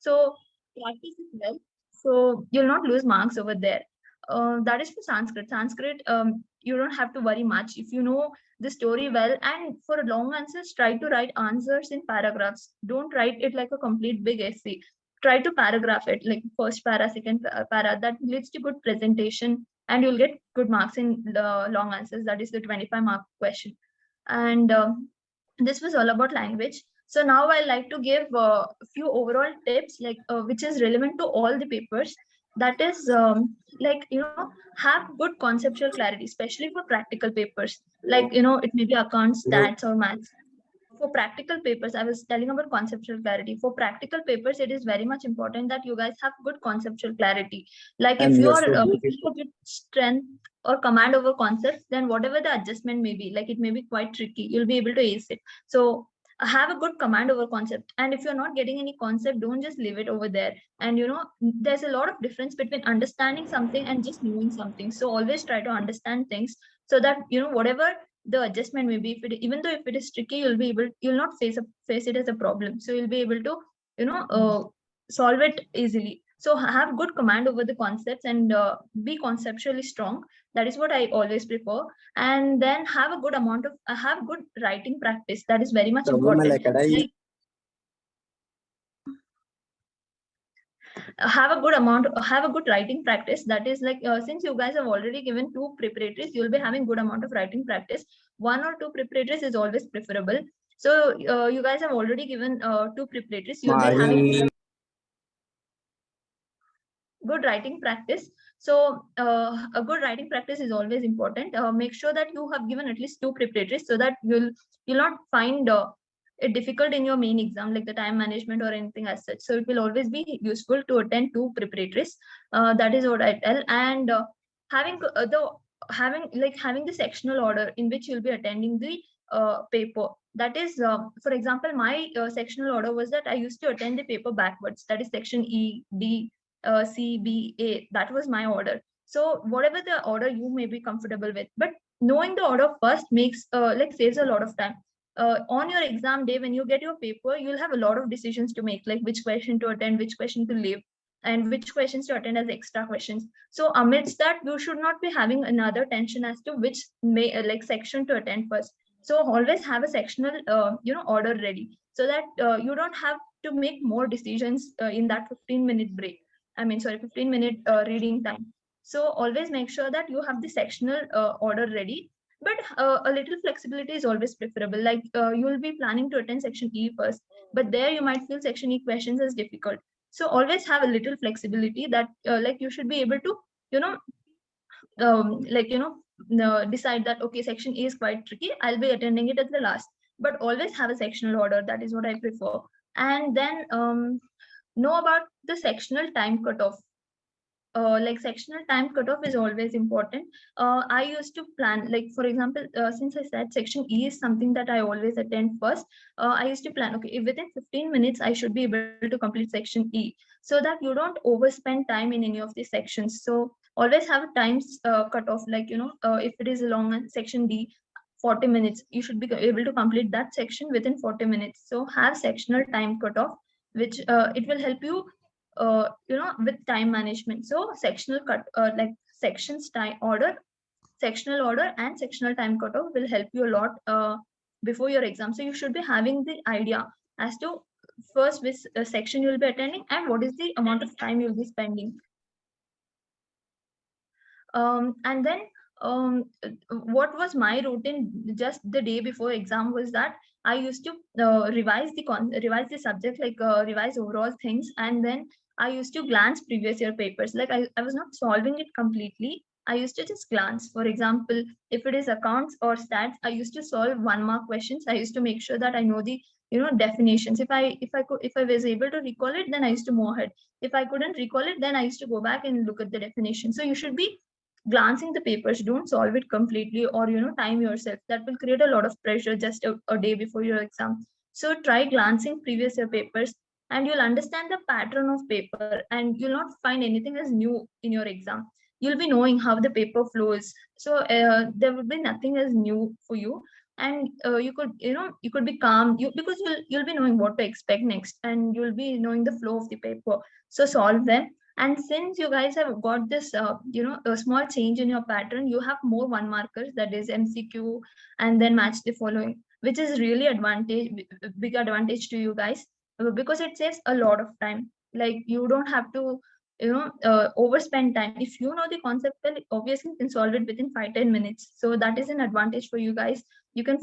So practice it well. So you'll not lose marks over there. That is for Sanskrit. Sanskrit, you don't have to worry much if you know the story well. And for long answers, try to write answers in paragraphs. Don't write it like a complete big essay. Try to paragraph it, like first para, second para. That leads to good presentation, and you'll get good marks in the long answers. That is the 25-mark question. And this was all about language. So now I like to give a few overall tips, like which is relevant to all the papers. That is, like, have good conceptual clarity, especially for practical papers. Like, it may be accounts, stats, or maths. For practical papers, I was telling about conceptual clarity. For practical papers, it is very much important that you guys have good conceptual clarity. Like, if And you you're are so a good strength or command over concepts, then whatever the adjustment may be, like it may be quite tricky, you'll be able to ace it. So have a good command over concept. And if you're not getting any concept, don't just leave it over there. And there's a lot of difference between understanding something and just knowing something. So always try to understand things, so that whatever the adjustment may be, if it, even though if it is tricky, you'll not face it as a problem. So you'll be able to solve it easily. So have good command over the concepts, and be conceptually strong. That is what I always prefer. And then have good writing practice. That is very much important. Like, have a good writing practice. That is like, since you guys have already given 2 preparatories, you'll be having good amount of writing practice. 1 or 2 preparatories is always preferable. So you guys have already given 2 preparatories, you'll be having good writing practice. So a good writing practice is always important. Make sure that you have given at least 2 preparatories, so that you'll not find it difficult in your main exam, like the time management or anything as such. So it will always be useful to attend 2 preparatories. That is what I tell. And having the sectional order in which you'll be attending the paper. That is, for example, my sectional order was that I used to attend the paper backwards. That is section E, D, C, B, A. That was my order. So whatever the order you may be comfortable with, but knowing the order first makes saves a lot of time. On your exam day, when you get your paper, you'll have a lot of decisions to make, like which question to attend, which question to leave, and which questions to attend as extra questions. So amidst that, you should not be having another tension as to which section to attend first. So always have a sectional order ready, so that you don't have to make more decisions in that 15-minute break. I mean, sorry, 15-minute reading time. So always make sure that you have the sectional order ready. But a little flexibility is always preferable. Like, you will be planning to attend section E first, but there you might feel section E questions as difficult. So always have a little flexibility, that like you should be able to, you know, decide that, okay, section E is quite tricky, I'll be attending it at the last. But always have a sectional order. That is what I prefer. And then know about the sectional time cutoff. Like, sectional time cutoff is always important. I used to plan, like, for example, since I said section E is something that I always attend first, I used to plan, okay, if within 15 minutes I should be able to complete section E, so that you don't overspend time in any of these sections. So always have a times cutoff, like, if it is a long section D, 40 minutes, you should be able to complete that section within 40 minutes. So have sectional time cutoff, which it will help you with time management. So sectional cut like sections time order sectional order and sectional time cutoff will help you a lot before your exam. So you should be having the idea as to first which section you will be attending and what is the amount of time you'll be spending. And then what was my routine just the day before exam was that I used to revise the subject, like revise overall things, and then I used to glance previous year papers. Like, I was not solving it completely. I used to just glance. For example, if it is accounts or stats, I used to solve 1 mark questions. I used to make sure that I know the definitions. If I was able to recall it, then I used to move ahead. If I couldn't recall it, then I used to go back and look at the definition. So you should be glancing the papers. Don't solve it completely, or time yourself. That will create a lot of pressure just a day before your exam. So try glancing previous year papers, and you'll understand the pattern of paper, and you'll not find anything as new in your exam. You'll be knowing how the paper flows. So there will be nothing as new for you. and you could, you could be calm, because you'll be knowing what to expect next, and you'll be knowing the flow of the paper. So solve them. And since you guys have got this, a small change in your pattern, you have more one markers, that is MCQ, and then match the following, which is really big advantage to you guys, because it saves a lot of time. Like, you don't have to, overspend time. If you know the concept well, obviously you can solve it within 5-10 minutes. So that is an advantage for you guys. You can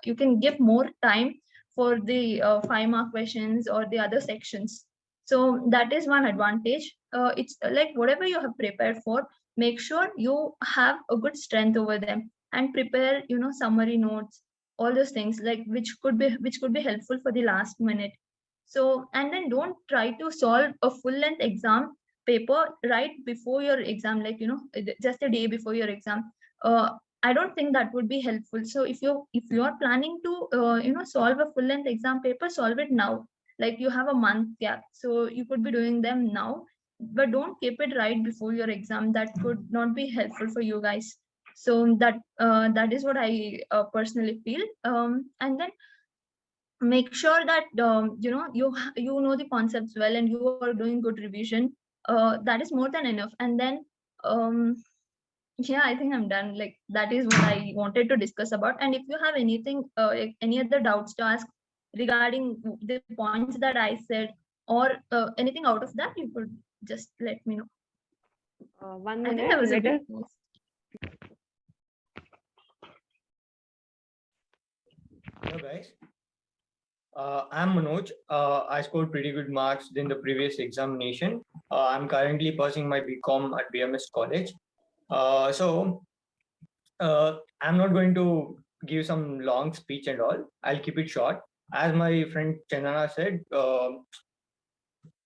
you can give more time for the 5 mark questions or the other sections. So that is one advantage. It's like, whatever you have prepared for, make sure you have a good strength over them, and prepare, summary notes, all those things, like, which could be helpful for the last minute. So, and then don't try to solve a full length exam paper right before your exam, like, just a day before your exam. I don't think that would be helpful. So if you are planning to, solve a full length exam paper, solve it now. Like, you have a month gap, so you could be doing them now, but don't keep it right before your exam. That could not be helpful for you guys. So that is what I personally feel. And then make sure that, you know the concepts well, and you are doing good revision. That is more than enough. And then, um yeah, I think I'm done. Like, that is what I wanted to discuss about. And if you have anything, like, any other doubts to ask regarding the points that I said, or anything out of that, you could just let me know. One I think minute. that was a Let good us. news. Hello guys, I'm Manoj. I scored pretty good marks in the previous examination. I'm currently pursuing my BCom at BMS College. I'm not going to give some long speech and all. I'll keep it short. As my friend Chandana said,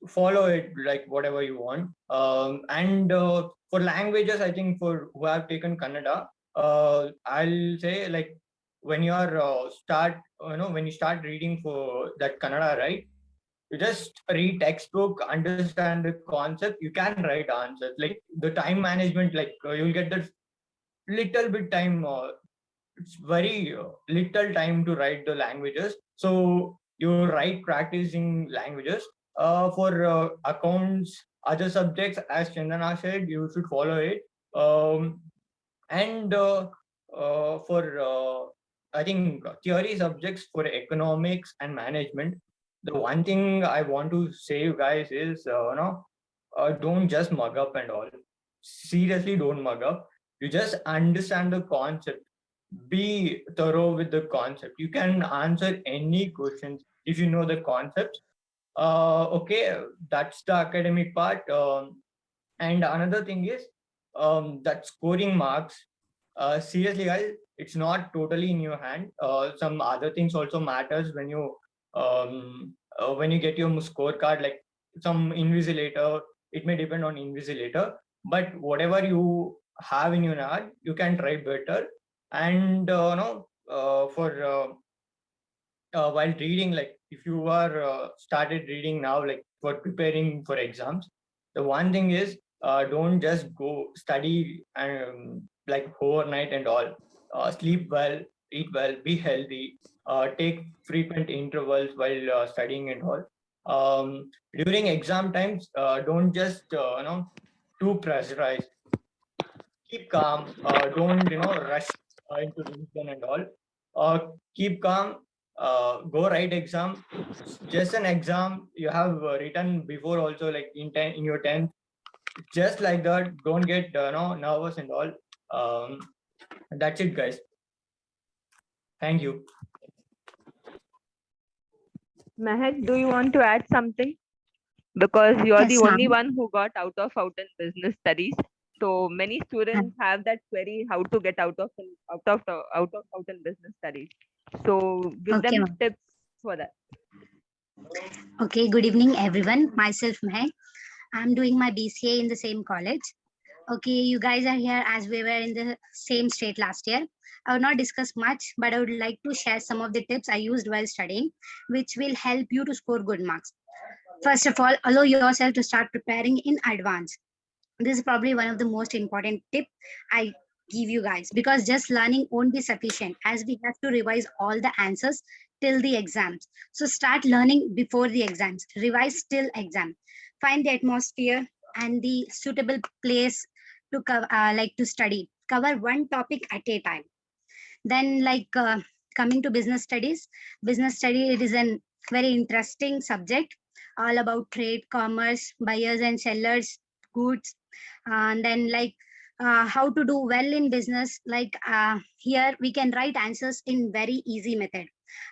follow it like whatever you want. And for languages, I think for who have taken Kannada, I'll say, like, when you are when you start reading for that Kannada, right? You just read textbook, understand the concept. You can write answers. Like, the time management, like, you'll get the little bit time. It's very little time to write the languages. So you write practicing languages. For accounts, other subjects, as Chandana said, you should follow it. Um, and for I think theory subjects for economics and management, the one thing I want to say you guys is, don't just mug up and all. Seriously, don't mug up. You just understand the concept. Be thorough with the concept. You can answer any questions if you know the concepts. Okay, that's the academic part. And another thing is, that scoring marks. Seriously, guys, it's not totally in your hand. Some other things also matters when you get your scorecard, like some invigilator. It may depend on invigilator, but whatever you have in your hand, you can try better. And no, for while reading, like, if you are started reading now, like, for preparing for exams, the one thing is, don't just go study like overnight and all. Sleep well, eat well, be healthy, take frequent intervals while studying and all. During exam times, don't just too pressurized. Keep calm. Don't rush into revision and all. Keep calm. Go write exam. Just an exam you have written before also, like in your 10th. Just like that. Don't get nervous and all. That's it, guys. Thank you. Mehek, do you want to add something? Because you are the Yes, only ma'am. one who got out in business studies. So many students have that query how to get out in business studies. So give Okay, them ma'am. tips for that. Okay, good evening, everyone. Myself, Mehek. I'm doing my BCA in the same college. Okay, you guys are here as we were in the same state last year. I would not discuss much, but I would like to share some of the tips I used while studying, which will help you to score good marks. First of all, allow yourself to start preparing in advance. This is probably one of the most important tip I give you guys, because just learning won't be sufficient, as we have to revise all the answers till the exams. So start learning before the exams, revise till exam, find the atmosphere and the suitable place to cover, like to study, cover one topic at a time. Then coming to business study, it is a very interesting subject, all about trade, commerce, buyers and sellers, goods, and then how to do well in business. Here we can write answers in very easy method.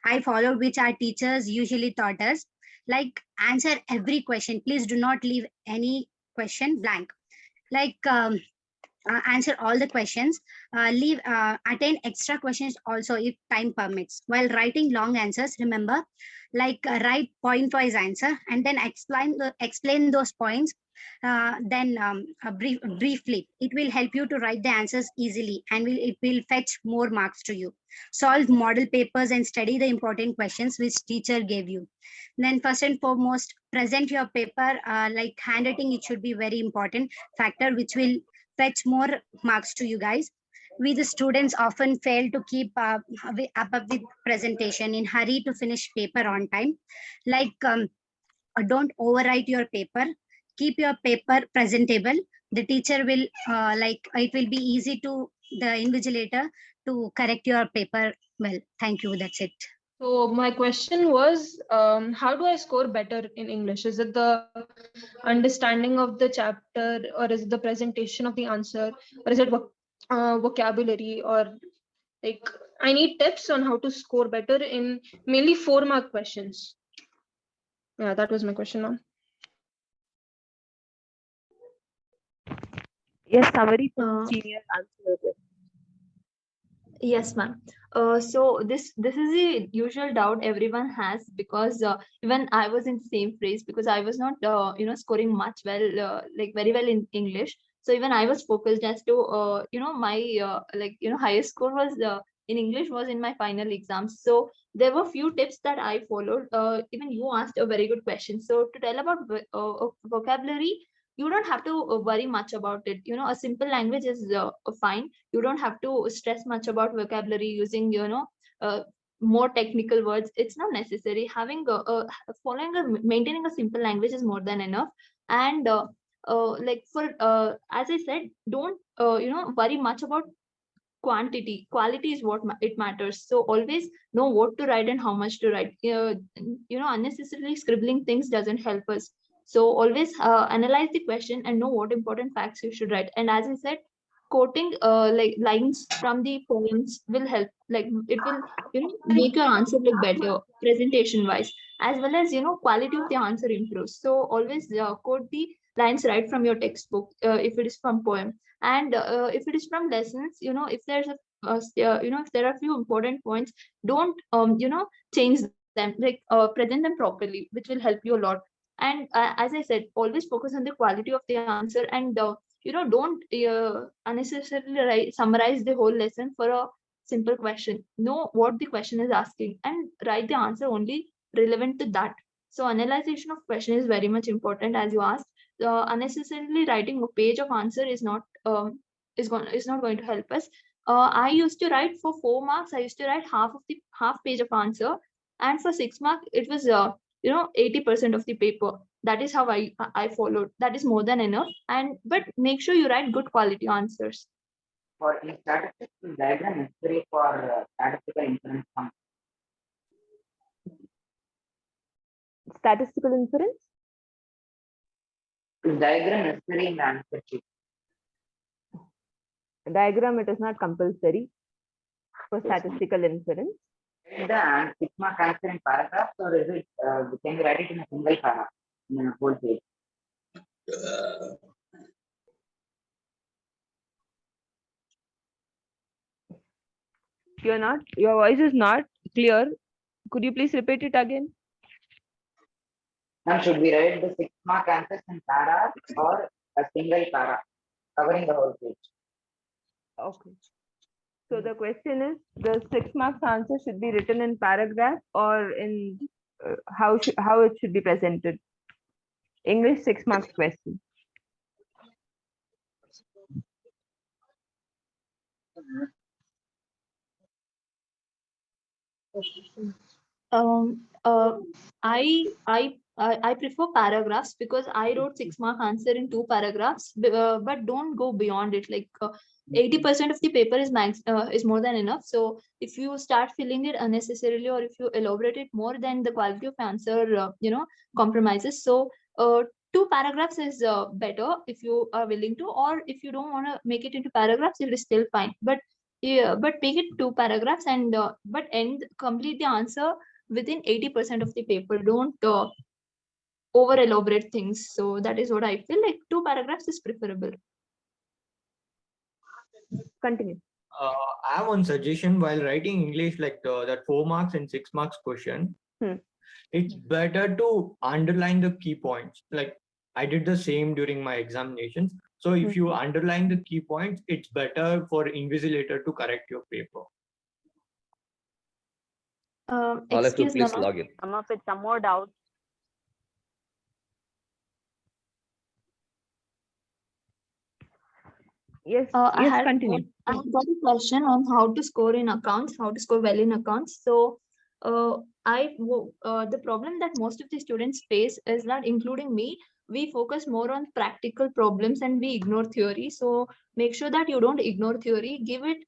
I followed which our teachers usually taught us. Like, answer every question. Please do not leave any question blank. Like answer all the questions, leave attain extra questions also if time permits. While writing long answers, remember, write point wise answer and then explain those points, briefly. It will help you to write the answers easily, and it will fetch more marks to you. Solve model papers and study the important questions which teacher gave you. Then first and foremost, present your paper. Like handwriting, it should be very important factor which will fetch more marks to you guys. We the students often fail to keep up with presentation, in hurry to finish paper on time. Like don't overwrite your paper, keep your paper presentable. The teacher will it will be easy to the invigilator to correct your paper well. Thank you, that's it. So my question was, how do I score better in English? Is it the understanding of the chapter, or is it the presentation of the answer, or is it vocabulary, or like I need tips on how to score better in mainly 4-mark questions. Yeah, that was my question now. Yes, summary senior answer. Yes, ma'am. So this is the usual doubt everyone has, because even I was in the same phrase, because I was not scoring much well, like very well in English. So even I was focused as to my highest score was in English was in my final exams. So there were few tips that I followed. Even you asked a very good question. So to tell about vocabulary, you don't have to worry much about it. A simple language is fine. You don't have to stress much about vocabulary using more technical words. It's not necessary. Having maintaining a simple language is more than enough. And as I said, don't worry much about quantity. Quality is what it matters. So always know what to write and how much to write. Unnecessarily scribbling things doesn't help us. So always analyze the question and know what important facts you should write. And as I said, quoting lines from the poems will help. Like it will make your answer look better presentation wise, as well as quality of the answer improves. So always quote the lines right from your textbook, if it is from poem. And if it is from lessons, if there's if there are few important points, don't change them. Present them properly, which will help you a lot. And as I said, always focus on the quality of the answer. And don't unnecessarily summarize the whole lesson for a simple question. Know what the question is asking and write the answer only relevant to that. So analyzation of question is very much important, as you asked. Unnecessarily writing a page of answer is not going to help us. I used to write for 4 marks. I used to write half page of answer, and for 6 marks it was 80% of the paper. That is how I followed. That is more than enough. And but make sure you write good quality answers. For in statistics, diagram necessary for statistical inference. Statistical inference? Is diagram necessary in the answer sheet? Diagram, it is not compulsory for statistical inference. The 6 mark answer in paragraphs, or is it can you write it in a single paragraph in a whole page? Your voice is not clear. Could you please repeat it again? Now, should we write the 6 mark answers in para or a single para covering the whole page? Okay. So the question is, the 6 marks answer should be written in paragraph, or in how it should be presented? English 6 marks question. Um, uh, I prefer paragraphs because I wrote 6 mark answer in 2 paragraphs, but don't go beyond it. Like 80% of the paper is is more than enough. So if you start filling it unnecessarily, or if you elaborate it more, then the quality of answer compromises. So 2 paragraphs is better if you are willing to, or if you don't want to make it into paragraphs, it is still fine. But yeah, but make it 2 paragraphs, and but complete the answer within 80% of the paper. Don't over elaborate things. So that is what I feel like. 2 paragraphs is preferable. Continue. I have one suggestion while writing English, like that 4 marks and 6 marks question. It's better to underline the key points. Like I did the same during my examinations. So if you underline the key points, it's better for invigilator to correct your paper. Alex, Excuse please me. log in. Come up with some more doubts. Yes, yes, continue. I have got a question on how to score in accounts, how to score well in accounts. So, the problem that most of the students face is that, including me, we focus more on practical problems and we ignore theory. So make sure that you don't ignore theory. Give it,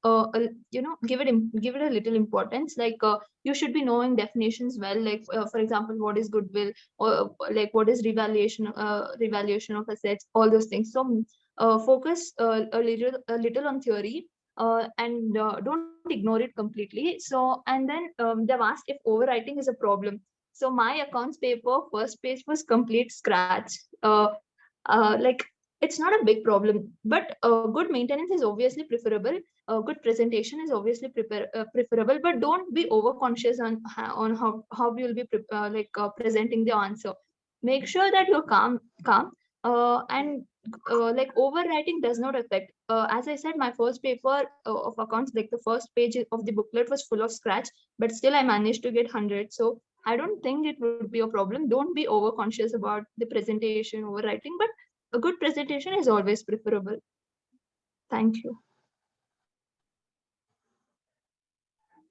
give it a little importance. Like you should be knowing definitions well. Like for example, what is goodwill, or like what is revaluation of assets, all those things. So focus a little on theory, and don't ignore it completely. So, and then they've asked if overwriting is a problem. So my accounts paper first page was complete scratch. Like it's not a big problem, but good maintenance is obviously preferable. Good presentation is obviously preferable, but don't be over conscious on how you will be presenting the answer. Make sure that you're calm, and like overwriting does not affect. As I said, my first paper of accounts, like the first page of the booklet was full of scratch, but still I managed to get 100. So I don't think it would be a problem. Don't be over conscious about the presentation overwriting, but a good presentation is always preferable. Thank you.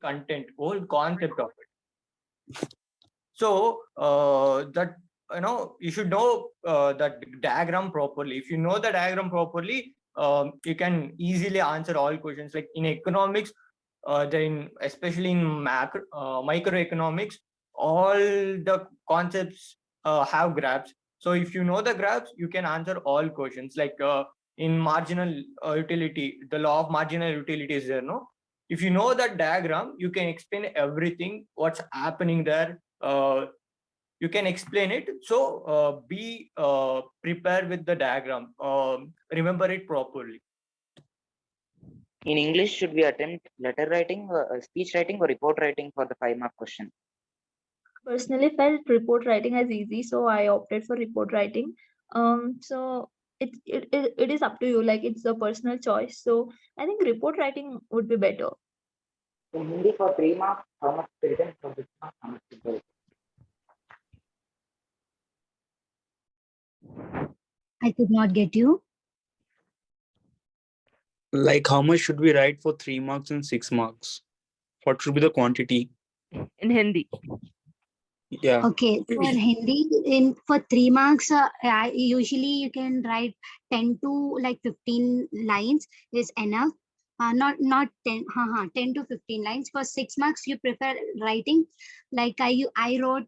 Content, whole concept of it. So that you should know that diagram properly. If you know the diagram properly, you can easily answer all questions. Like in economics, then especially in microeconomics, all the concepts have graphs. So if you know the graphs, you can answer all questions. Like in marginal utility, the law of marginal utility is there, no? If you know that diagram, you can explain everything, what's happening there. You can explain it. So be prepared with the diagram. Remember it properly. In English, should we attempt letter writing, speech writing, or report writing for the 5-mark question? Personally felt report writing as easy, so I opted for report writing. So it is up to you. Like it's a personal choice. So I think report writing would be better. In Hindi for 3 marks, how much is written? For 6 marks, how much is written? I could not get you. Like how much should we write for 3 marks and 6 marks? What should be the quantity? In Hindi. Yeah. Okay, for Hindi, for 3 marks, usually you can write 10 to like 15 lines is enough. Not 10, 10 to 15 lines. For 6 marks, you prefer writing like I wrote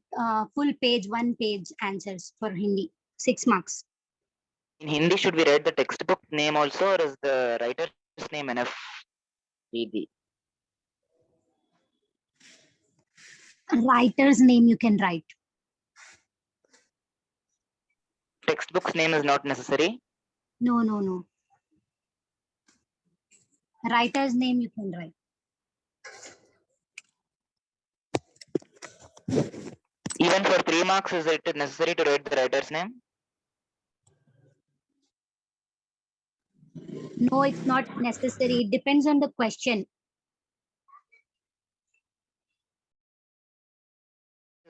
full page, 1 page answers for Hindi, 6 marks. In Hindi, should we write the textbook name also, or is the writer's name enough? Writer's name you can write. Textbook's name is not necessary. No. Writer's name you can write. Even for 3 marks, is it necessary to write the writer's name? No, it's not necessary. It depends on the question.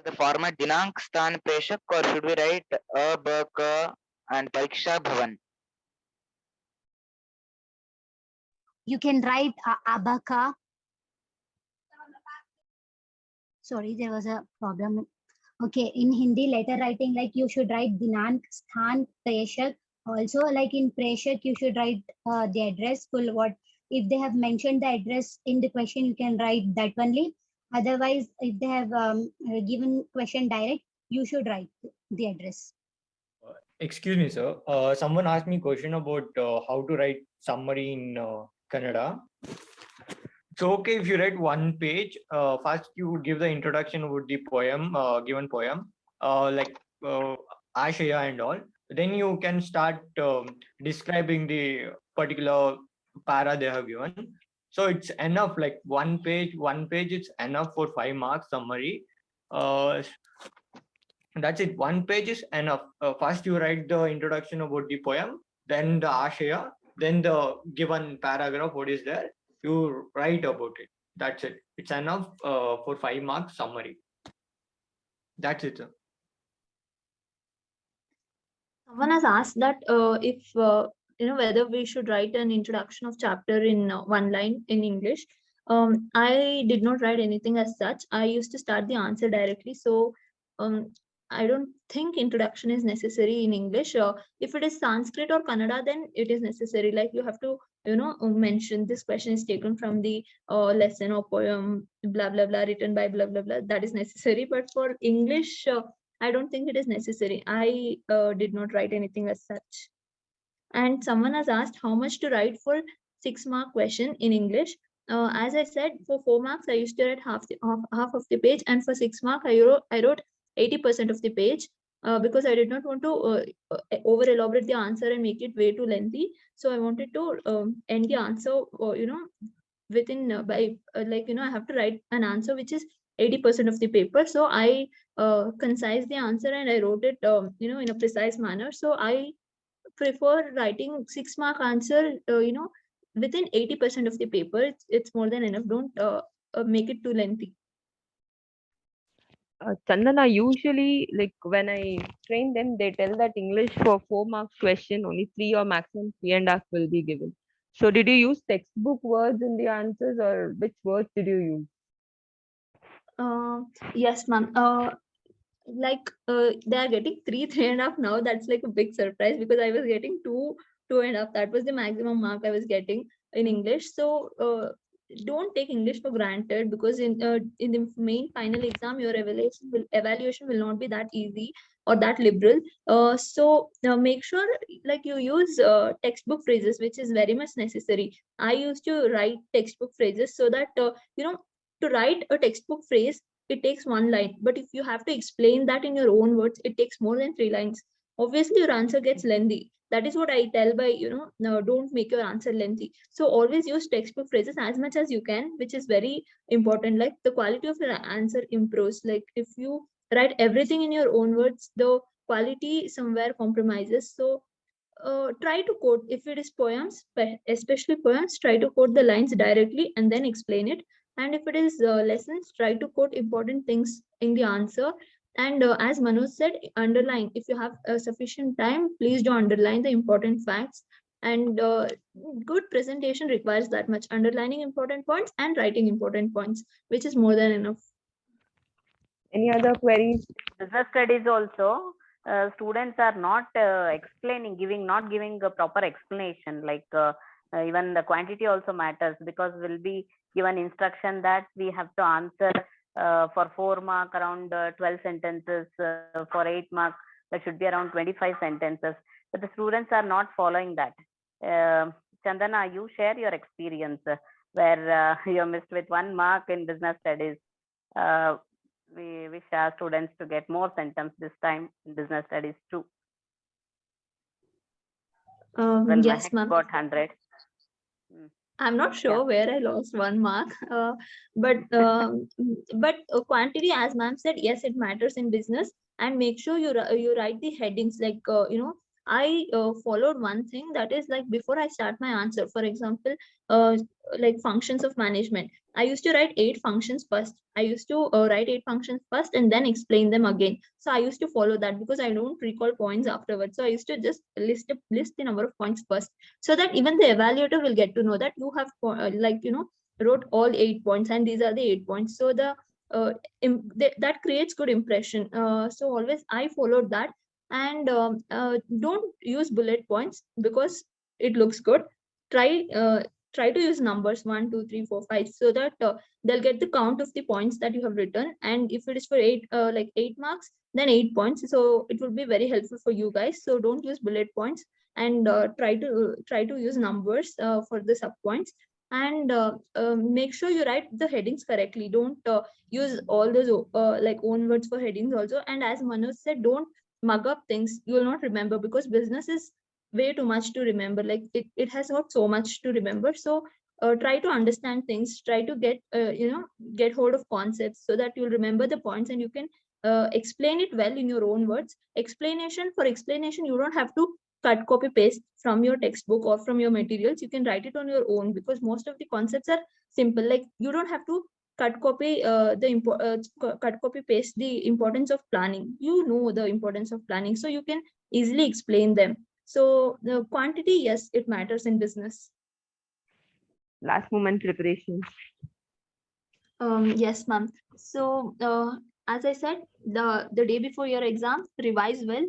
The format Dinank, Stan, Preshak, or should we write A, B, K and Pariksha Bhavan? you can write abaka. Sorry, there was a problem. Okay, in Hindi letter writing, like you should write Dinank, Sthan, Preshak. Also, like in Preshak, you should write the address full. What if they have mentioned the address in the question, you can write that only. Otherwise, if they have given question direct, you should write the address. Excuse me, sir. Someone asked me a question about how to write summary in Kannada. So, okay, if you write one page, first you would give the introduction about the poem, given poem, like Ashaya and all. Then you can start describing the particular para they have given. So it's enough, like one page is enough for 5 marks summary. That's it. One page is enough. First you write the introduction about the poem, then the ashaya, then the given paragraph what is there, you write about it. That's it. It's enough for 5 marks summary. That's it, sir. Someone has asked that if whether we should write an introduction of chapter in one line in English. I did not write anything as such. I used to start the answer directly. So I don't think introduction is necessary in English. If it is Sanskrit or Kannada, then it is necessary. Like you have to mention this question is taken from the lesson or poem blah blah blah written by blah blah blah. That is necessary. But for English. I don't think it is necessary. I did not write anything as such. And someone has asked how much to write for 6-mark question in English. As I said, for 4 marks, I used to write half of the page, and for 6 mark, I wrote 80% of the page because I did not want to over elaborate the answer and make it way too lengthy. So I wanted to end the answer, within I have to write an answer which is 80% of the paper. So I concise the answer and I wrote it in a precise manner. So I prefer writing 6-mark answer within 80% of the paper. It's more than enough. Don't make it too lengthy. Chandana, usually, like when I train them, they tell that English for 4 marks question, only 3 or maximum 3.5 will be given. So, did you use textbook words in the answers, or which words did you use? Yes, ma'am. They are getting 3.5 now. That's like a big surprise because I was getting 2.5. That was the maximum mark I was getting in English. So don't take English for granted, because in the main final exam your evaluation will not be that easy or that liberal. So make sure like you use textbook phrases, which is very much necessary. I used to write textbook phrases so that to write a textbook phrase, it takes 1 line, but if you have to explain that in your own words, it takes more than 3 lines. Obviously your answer gets lengthy. That is what I tell by no, don't make your answer lengthy. So always use textbook phrases as much as you can, which is very important. Like the quality of your answer improves. Like if you write everything in your own words, the quality somewhere compromises. So try to quote, if it is poems, especially poems, try to quote the lines directly and then explain it. And if it is lessons, try to quote important things in the answer. And as Manoj said, underline. If you have sufficient time, please do underline the important facts. And good presentation requires that much, underlining important points and writing important points, which is more than enough. Any other queries? Business studies also, students are not not giving a proper explanation. Like even the quantity also matters, because we'll be given instruction that we have to answer for 4 mark around 12 sentences, for 8 mark that should be around 25 sentences, but the students are not following that. Chandana, you share your experience where you missed with 1 mark in business studies. We wish our students to get more sentences this time in business studies too. Well, Yes, Mehek ma'am. got 100. I'm not sure where I lost 1 mark, but quantity, as ma'am said, yes, it matters in business. And make sure you write the headings, like I followed one thing, that is like before I start my answer, for example, like functions of management, I used to write 8 functions first. I used to write 8 functions first and then explain them again. So I used to follow that because I don't recall points afterwards. So I used to just list the number of points first, so that even the evaluator will get to know that you have wrote all 8 points and these are the 8 points. So uh, that creates good impression. So always I followed that. And don't use bullet points because it looks good. Try try to use numbers 1 2 3 4 5, so that they'll get the count of the points that you have written. And if it is for 8 marks, then 8 points, so it will be very helpful for you guys. So don't use bullet points, and try to use numbers for the sub points. And make sure you write the headings correctly. Don't use all those like own words for headings also. And as Manoj said, don't mug up things you will not remember, because business is way too much to remember. Like it has not so much to remember. So try to understand things, try to get hold of concepts, so that you'll remember the points and you can explain it well in your own words. Explanation, you don't have to cut copy paste from your textbook or from your materials. You can write it on your own, because most of the concepts are simple. Like you don't have to cut copy paste the importance of planning. You know the importance of planning, so you can easily explain them. So the quantity, yes, it matters in business. Last moment preparation. Yes, ma'am. So as I said, the day before your exam, revise well.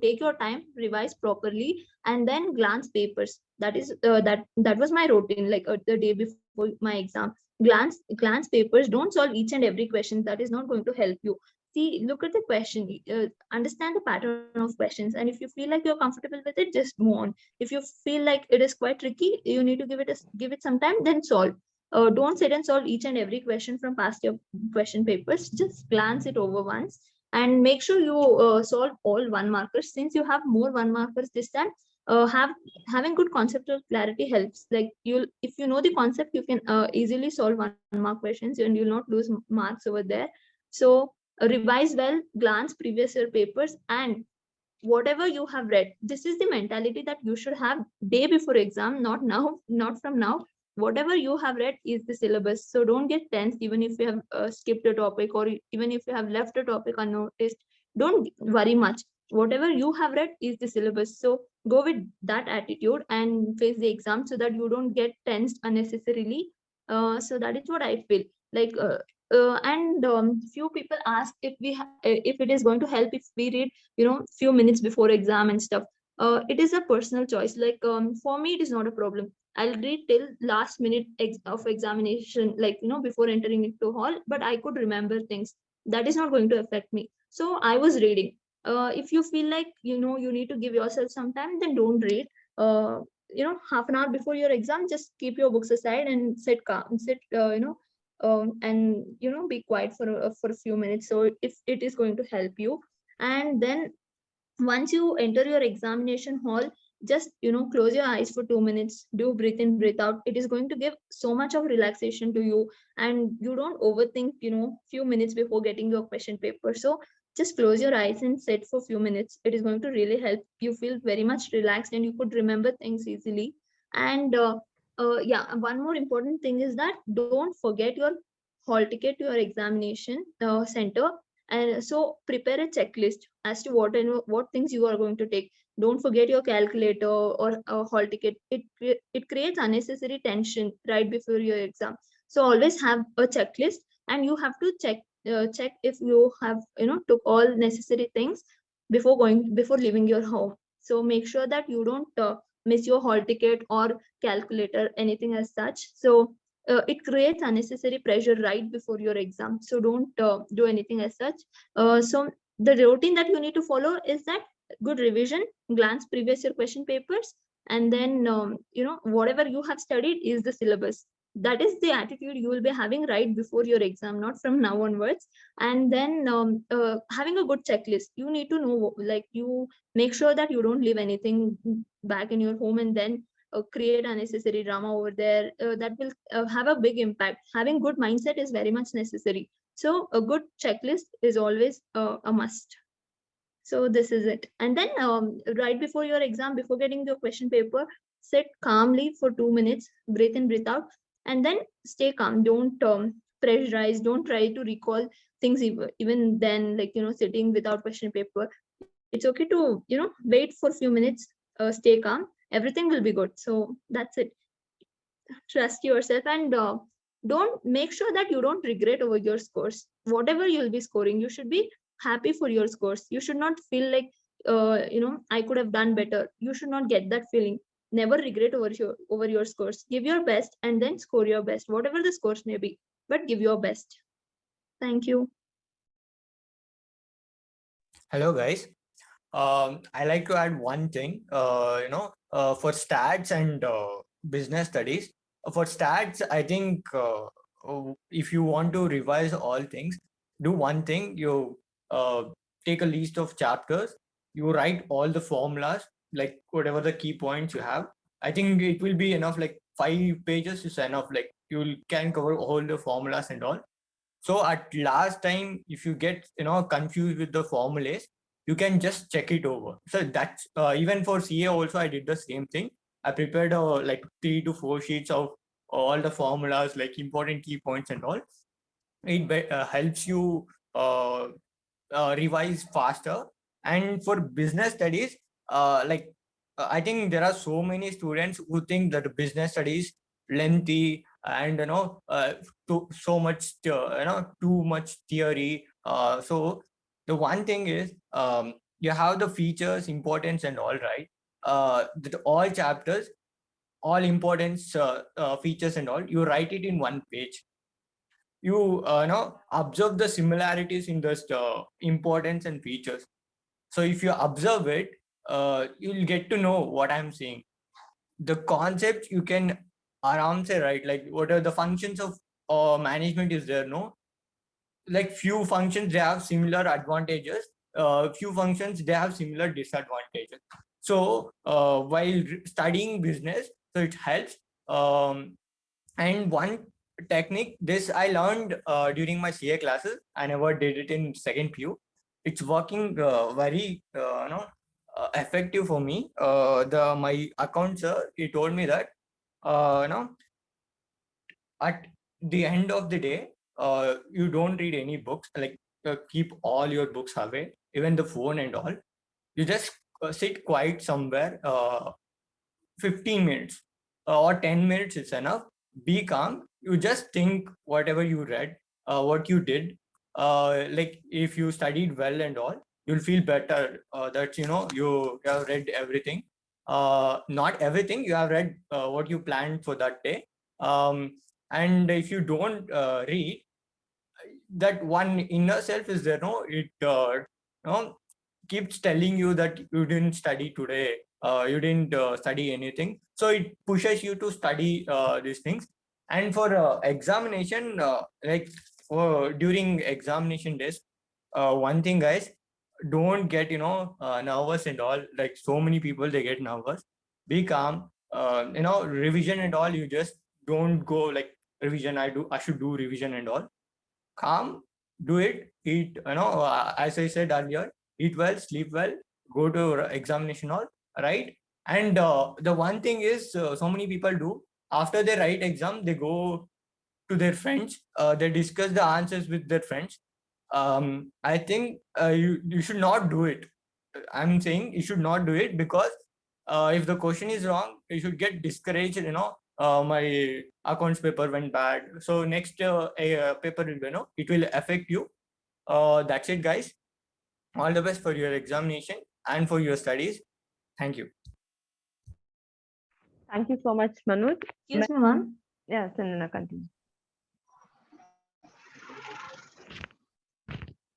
Take your time, revise properly, and then glance papers. That was my routine. Like the day before my exam, glance papers. Don't solve each and every question. That is not going to help you. See, look at the question, understand the pattern of questions, and if you feel like you're comfortable with it, just move on. If you feel like it is quite tricky, you need to give it some time, then solve. Don't sit and solve each and every question from past year question papers. Just glance it over once, and make sure you solve all 1 markers. Since you have more 1 markers this time, having good conceptual clarity helps. Like if you know the concept, you can easily solve 1 mark questions and you'll not lose marks over there. So revise well, glance previous year papers, and whatever you have read, this is the mentality that you should have day before exam, not now, not from now. Whatever you have read is the syllabus. So don't get tense even if you have skipped a topic, or even if you have left a topic unnoticed. Don't worry much. Whatever you have read is the syllabus. So go with that attitude and face the exam, so that you don't get tensed unnecessarily. So that is what I feel. Like and few people ask if it is going to help if we read few minutes before exam and stuff. It is a personal choice. Like for me, it is not a problem. I'll read till last minute of examination, like before entering into hall, but I could remember things. That is not going to affect me. So I was reading. If you feel like you need to give yourself some time, then don't read. Half an hour before your exam, just keep your books aside and sit calm, and be quiet for a few minutes. So if it is going to help you. And then once you enter your examination hall, just close your eyes for 2 minutes, do breathe in, breathe out. It is going to give so much of relaxation to you, and you don't overthink few minutes before getting your question paper. So just close your eyes and sit for few minutes. It is going to really help you feel very much relaxed, and you could remember things easily. And yeah, one more important thing is that don't forget your hall ticket to your examination center. And so prepare a checklist as to what things you are going to take. Don't forget your calculator or a hall ticket. It creates unnecessary tension right before your exam. So always have a checklist, and you have to check if you have took all necessary things before leaving your home. So make sure that you don't miss your hall ticket or calculator, anything as such. So it creates unnecessary pressure right before your exam. So don't do anything as such. So the routine that you need to follow is that good revision, glance previous year question papers, and then whatever you have studied is the syllabus. That is the attitude you will be having right before your exam, not from now onwards. And then having a good checklist. You need to know, like, you make sure that you don't leave anything back in your home, and then create unnecessary drama over there. That will have a big impact. Having good mindset is very much necessary. So a good checklist is always a must. So this is it. And then right before your exam, before getting your question paper, sit calmly for 2 minutes, breathe in, breathe out, and then stay calm. Don't pressurize. Don't try to recall things even then, like, sitting without question paper. It's okay to, wait for a few minutes, stay calm. Everything will be good. So that's it. Trust yourself, and don't make sure that you don't regret over your scores. Whatever you'll be scoring, you should be happy for your scores. You should not feel like, I could have done better. You should not get that feeling. Never regret over your scores. Give your best and then score your best, whatever the scores may be, but give your best. Thank you. Hello, guys. I like to add one thing. For stats and business studies. For stats, I think if you want to revise all things, do one thing. You uh, take a list of chapters. You write all the formulas, like whatever the key points you have. I think it will be enough. Like 5 pages is enough. Like you can cover all the formulas and all. So at last time, if you get confused with the formulas, you can just check it over. So that's even for CA also I did the same thing. I prepared like 3 to 4 sheets of all the formulas, like important key points and all. It helps you uh, revise faster. And for business studies, I think there are so many students who think that business studies lengthy and so much too much theory. So the one thing is, you have the features, importance and all, right? All chapters, all importance, features and all, you write it in one page. You observe the similarities in the importance and features. So if you observe it, you'll get to know what I'm saying. The concept you can around say, right? Like what are the functions of management is there, no? Like few functions they have similar advantages, few functions they have similar disadvantages. So while studying business, so it helps. And one technique, this I learned during my CA classes. I never did it in second PU. It's working very effective for me. The my account sir, he told me that at the end of the day, you don't read any books. Like keep all your books away, even the phone and all. You just sit quiet somewhere. 15 minutes or 10 minutes is enough. Be calm. You just think whatever you read, what you did. Like if you studied well and all, you'll feel better that you have read everything. Not everything, you have read what you planned for that day. And if you don't read, that one inner self is there, no? It keeps telling you that you didn't study today, you didn't study anything. So it pushes you to study these things. And for examination, like during examination days, one thing, guys, don't get nervous and all. Like so many people, they get nervous. Be calm. Revision and all, you just don't go like revision. I should do revision and all. Calm, do it, eat, as I said earlier, eat well, sleep well, go to examination hall, right? And the one thing is, so many people do, after they write exam, they go to their friends, they discuss the answers with their friends. I think you should not do it. I'm saying you should not do it, because if the question is wrong, you should get discouraged. My accounts paper went bad, so next paper will it will affect you. That's it, guys. All the best for your examination and for your studies. Thank you. Thank you so much, Manoj. Excuse me, ma'am. Yeah, Chandana, continue.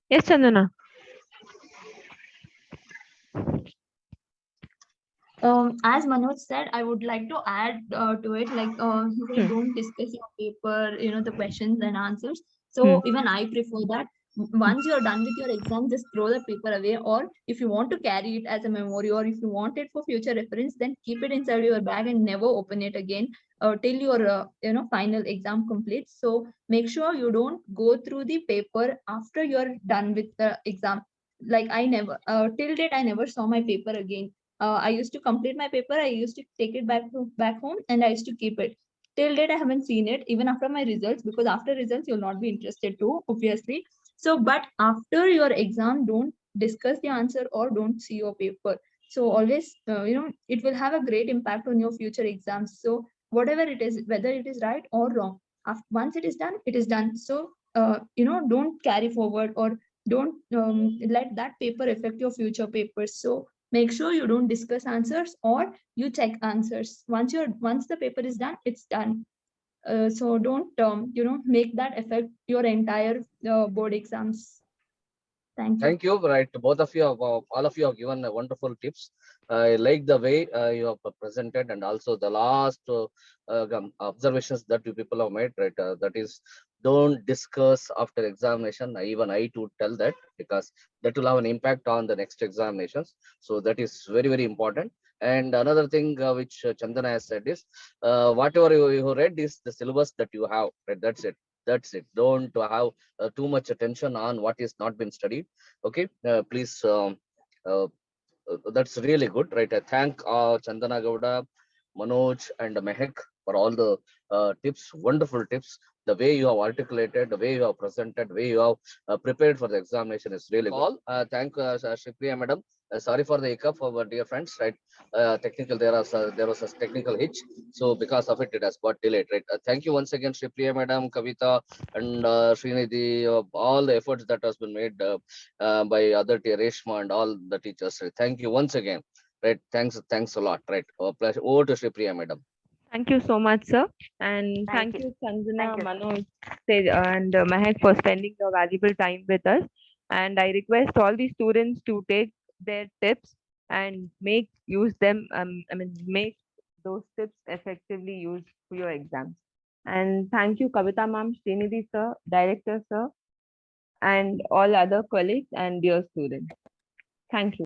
Yes, Chandana. As Manoj said, I would like to add to it, like he said, don't discuss your paper, the questions and answers. So even I prefer that. Once you're done with your exam, just throw the paper away. Or if you want to carry it as a memory, or if you want it for future reference, then keep it inside your bag and never open it again till your final exam completes. So make sure you don't go through the paper after you're done with the exam. like I never, till date, I never saw my paper again. I used to complete my paper, I used to take it back home, and I used to keep it. Till date, I haven't seen it, even after my results, because after results, you'll not be interested too, obviously. So, but after your exam, don't discuss the answer or don't see your paper. So always, it will have a great impact on your future exams. So whatever it is, whether it is right or wrong, once it is done, it is done. So, don't carry forward, or don't let that paper affect your future papers. So make sure you don't discuss answers, or you check answers. Once the paper is done, it's done. So don't make that affect your entire board exams. Thank you. Thank you. Right, both of you, all of you have given wonderful tips. I like the way you have presented, and also the last observations that you people have made. Right, that is, don't discuss after examination. Even I to tell that, because that will have an impact on the next examinations. So that is very, very important. And another thing which Chandana has said is, whatever you read is the syllabus that you have. Right, that's it. That's it. Don't have too much attention on what is not been studied. Okay, please. Uh, that's really good, right? I thank Chandana Gowda, Manoj, and Mehek for all the tips, wonderful tips. The way you have articulated, the way you have presented, the way you have prepared for the examination is really good. All thank Shripriya madam. Sorry for the hiccup, for our dear friends, right? Technical, there was a technical hitch, so because of it, it has got delayed, right? Thank you once again, Shripriya madam, Kavita, and Srinidhi, all the efforts that has been made by other Reshma and all the teachers. Right? Thank you once again. Right. Thanks a lot. Right. Pleasure. Over to Shripriya madam. Thank you so much, sir. And Thank thank you. you, Chandana, Thank you. Manoj, and Mehek for spending your valuable time with us. And I request all the students to take their tips and use them. Make those tips effectively used for your exams. And thank you, Kavita ma'am, Srinidhi sir, director sir, and all other colleagues and dear students. Thank you.